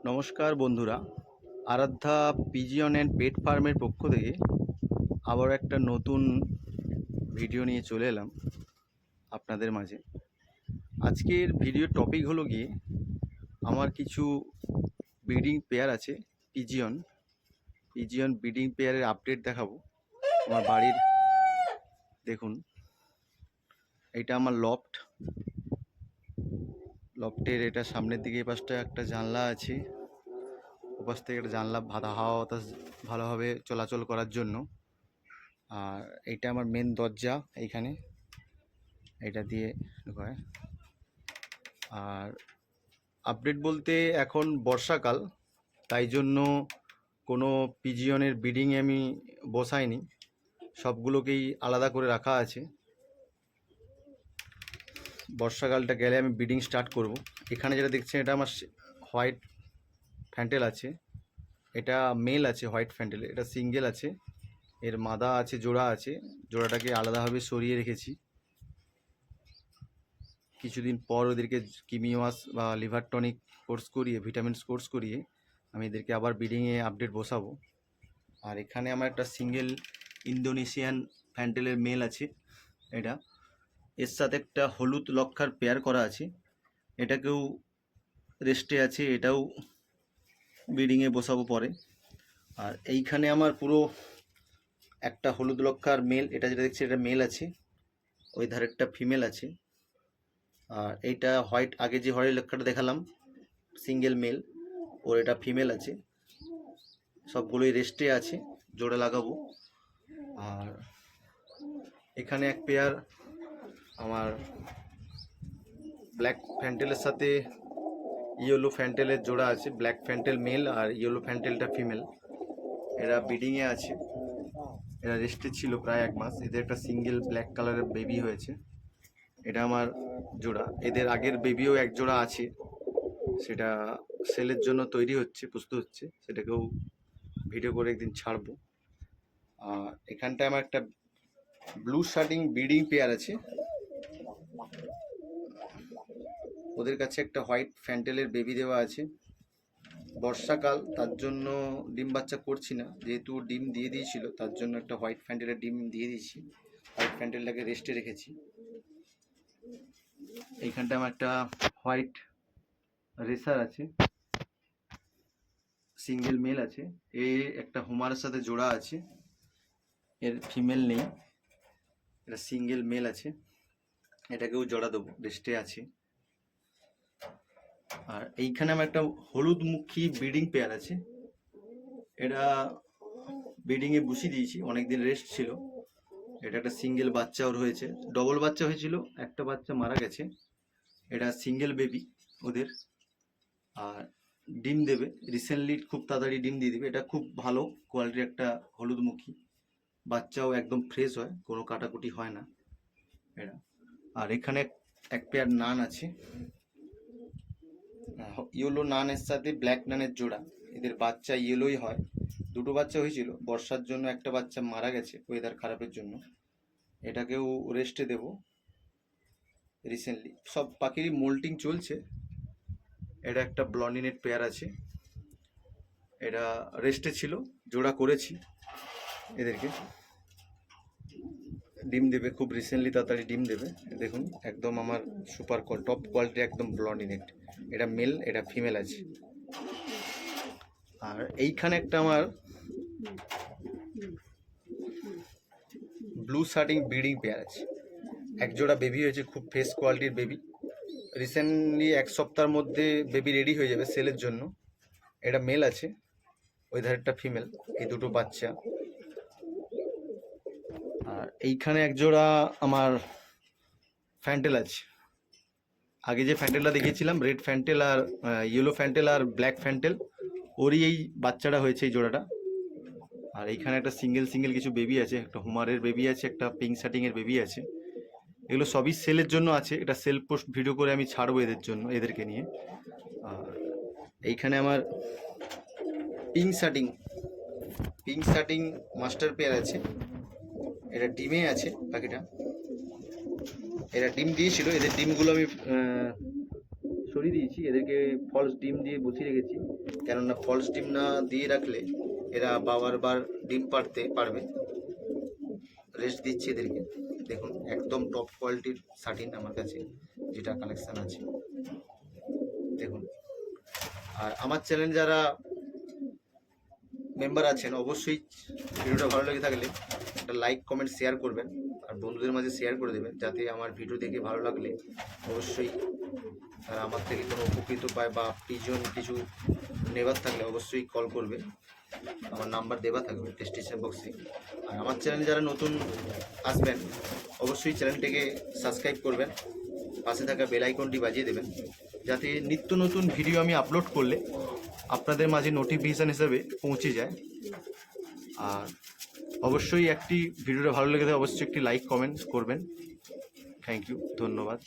নমস্কার বন্ধুরা, আরাধ্যা pigeon and পেট ফার্মের পক্ষ থেকে আবার একটা নতুন ভিডিও নিয়ে চলে এলাম আপনাদের মাঝে। আজকের ভিডিও টপিক হলো গিয়ে আমার কিছু ব্রিডিং পেয়ার আছে, পিজিয়ন ব্রিডিং পেয়ারের আপডেট দেখাবো। আমার বাড়ির দেখুন, এটা আমার লফটের এটা সামনের দিকে এই পাশটা একটা জানলা আছে, ওপাশ থেকে একটা জানলা হাওয়া বাতাস ভালোভাবে চলাচল করার জন্য। আর এইটা আমার মেন দরজা, এইখানে এটা দিয়ে ঢোকায়। আর আপডেট বলতে এখন বর্ষাকাল, তাই জন্য কোনো পিজিয়নের ব্রিডিংয়ে আমি বসাইনি, সবগুলোকেই আলাদা করে রাখা আছে। বর্ষাকালটা গেলে আমি ব্রিডিং স্টার্ট করব। এখানে যেটা দেখছেন এটা আমার হোয়াইট ফ্যান্টেল আছে, এটা মেল আছে হোয়াইট ফ্যান্টেল, এটা সিঙ্গেল আছে, এর মাদা আছে, জোড়া আছে। জোড়াটাকে আলাদাভাবে সরিয়ে রেখেছি, কিছুদিন পর ওদেরকে কিমিওয়াস বা লিভার টনিক কোর্স করিয়ে, ভিটামিনস কোর্স করিয়ে আমি এদেরকে আবার ব্রিডিংয়ে আপডেট বসাবো। আর এখানে আমার একটা সিঙ্গেল ইন্দোনেশিয়ান ফ্যান্টেলের মেল আছে, এটা এর সাথে একটা হলুদ লক্ষার পেয়ার করা আছে, এটাকেও রেস্টে আছে, এটাও ব্রিডিংয়ে বসাবো পরে। আর এইখানে আমার পুরো একটা হলুদ লক্ষার মেল, এটা যেটা দেখছি এটা মেল আছে, ওই ধারেরটা ফিমেল আছে। আর এইটা হোয়াইট, আগে যে হোয়াইট লক্ষাটা দেখালাম সিঙ্গেল মেল, ওর এটা ফিমেল আছে। সবগুলোই রেস্টে আছে, জোড়া লাগাবো। আর এখানে এক পেয়ার আমার ব্ল্যাক ফ্যান্টেলের সাথে ইয়েলো ফ্যান্টেলের জোড়া আছে, ব্ল্যাক ফ্যান্টেল মেল আর ইয়েলো ফ্যান্টেলটা ফিমেল। এরা ব্রিডিংয়ে আছে, এরা রেস্টে ছিল প্রায় 1 মাস। এদের একটা সিঙ্গেল ব্ল্যাক কালারের বেবি হয়েছে, এটা আমার জোড়া। এদের আগের বেবিও এক জোড়া আছে, সেটা সেলের জন্য তৈরি হচ্ছে, প্রস্তুত হচ্ছে, সেটাকেও ভিডিও করে একদিন ছাড়বো। আর এখানটায় আমার একটা ব্লু শার্টিং ব্রিডিং পেয়ার আছে, ওদের কাছে একটা হোয়াইট ফ্যান্টেলের বেবি দেওয়া আছে। বর্ষাকাল, তার জন্য ডিম বাচ্চা করছি না, যেহেতু ডিম দিয়ে দিয়েছিল তার জন্য একটা হোয়াইট ফ্যান্টেলের ডিম দিয়ে দিয়েছি, হোয়াইট ফ্যান্টেলটাকে রেস্টে রেখেছি। এইখানটা আমার একটা হোয়াইট রেসার আছে, সিঙ্গেল মেল আছে, এ একটা হোমারের সাথে জোড়া আছে, এর ফিমেল নেই, এটা সিঙ্গেল মেল আছে, এটাকেও জোড়া দেবো, রেস্টে আছে। আর এইখানে আমার একটা হলুদ মুখী ব্রিডিং পেয়ার আছে, এটা ব্রিডিংয়ে বসিয়ে দিয়েছি, অনেকদিন রেস্ট ছিল। এটা একটা সিঙ্গেল বাচ্চা ওর হয়েছে, ডবল বাচ্চা হয়েছিল, একটা বাচ্চা মারা গেছে, এটা সিঙ্গেল বেবি ওদের। আর ডিম দেবে রিসেন্টলি, খুব তাড়াতাড়ি ডিম দিয়ে দেবে। এটা খুব ভালো কোয়ালিটির একটা হলুদমুখী, বাচ্চাও একদম ফ্রেশ হয়, কোনো কাটাকুটি হয় না এটা। আর এখানে এক পেয়ার নান আছে, ইয়েলো নানের সাথে ব্ল্যাক নানের জোড়া, এদের বাচ্চা ইয়েলোই হয়। দুটো বাচ্চা হয়েছিল, বর্ষার জন্য একটা বাচ্চা মারা গেছে ওয়েদার খারাপের জন্য, এটাকেও রেস্টে দেব রিসেন্টলি। সব পাখিরই মোল্টিং চলছে। এটা একটা ব্লন্ডিনেট পেয়ার আছে, এটা রেস্টে ছিল, জোড়া করেছি, এদেরকে ডিম দেবে খুব রিসেন্টলি, তাড়াতাড়ি ডিম দেবে। দেখুন একদম আমার সুপার টপ কোয়ালিটি, একদম ব্লন্ডিনেট, এটা মেল, এটা ফিমেল আছে। আর এইখানে একটা আমার ব্লু শার্টিং ব্রিডিং পেয়ার আছে, এক জোড়া বেবি হয়েছে, খুব ফ্রেশ কোয়ালিটির বেবি, রিসেন্টলি 1 সপ্তাহের মধ্যে বেবি রেডি হয়ে যাবে সেলের জন্য। এটা মেল আছে, ওই ধারেরটা ফিমেল, এই দুটো বাচ্চা। আর এইখানে এক জোড়া আমার ফ্যান্টেল আছে, আগে যে ফ্যান্টেলটা দেখিয়েছিলাম রেড ফ্যান্টেল আর ইয়েলো ফ্যান্টেল আর ব্ল্যাক ফ্যান্টেল, ওরই এই বাচ্চাটা হয়েছে, এই জোড়াটা। আর এইখানে একটা সিঙ্গেল কিছু বেবি আছে, একটা হুমারের বেবি আছে, একটা পিঙ্ক শার্টিংয়ের বেবি আছে। এগুলো সবই সেলের জন্য আছে, এটা সেল পোস্ট ভিডিও করে আমি ছাড়বো এদের জন্য, এদেরকে নিয়ে। আর এইখানে আমার পিঙ্ক শার্টিং মাস্টার পেয়ার আছে, এটা ডিমে আছে পাখিটা, এরা ডিম দিয়েছিল, এদের ডিমগুলো আমি ধরিয়ে দিয়েছি, এদেরকে ফলস ডিম দিয়ে বসিয়ে রেখেছি, কেননা ফলস ডিম না দিয়ে রাখলে এরা বারবার ডিম পাড়তে পারবে। রেস্ট দিচ্ছি এদেরকে। দেখুন একদম টপ কোয়ালিটির শাটিন আমার কাছে যেটা কালেকশান আছে দেখুন। আর আমার চ্যানেল যারা মেম্বার আছেন অবশ্যই ভিডিওটা ভালো লেগে থাকলে একটা লাইক কমেন্ট শেয়ার করবেন, আর বন্ধুদের মাঝে শেয়ার করে দেবেন, যাতে আমার ভিডিও দেখে ভালো লাগলে অবশ্যই তারা আমার থেকে কোনো উপকৃত পায় বা পিজন কিছু নেবার থাকলে অবশ্যই কল করবে, আমার নাম্বার দেওয়া থাকবে ডেসক্রিপশন বক্সে। আর আমার চ্যানেলে যারা নতুন আসবেন অবশ্যই চ্যানেলটিকে সাবস্ক্রাইব করবেন, পাশে থাকা বেল আইকনটি বাজিয়ে দেবেন, যাতে নিত্য নতুন ভিডিও আমি আপলোড করলে আপনাদের মাঝে নোটিফিকেশান হিসেবে পৌঁছে যায়। আর অবশ্যই একটি ভিডিওটা ভালো লেগে থাকে অবশ্যই একটি লাইক কমেন্ট করবেন। থ্যাংক ইউ, ধন্যবাদ।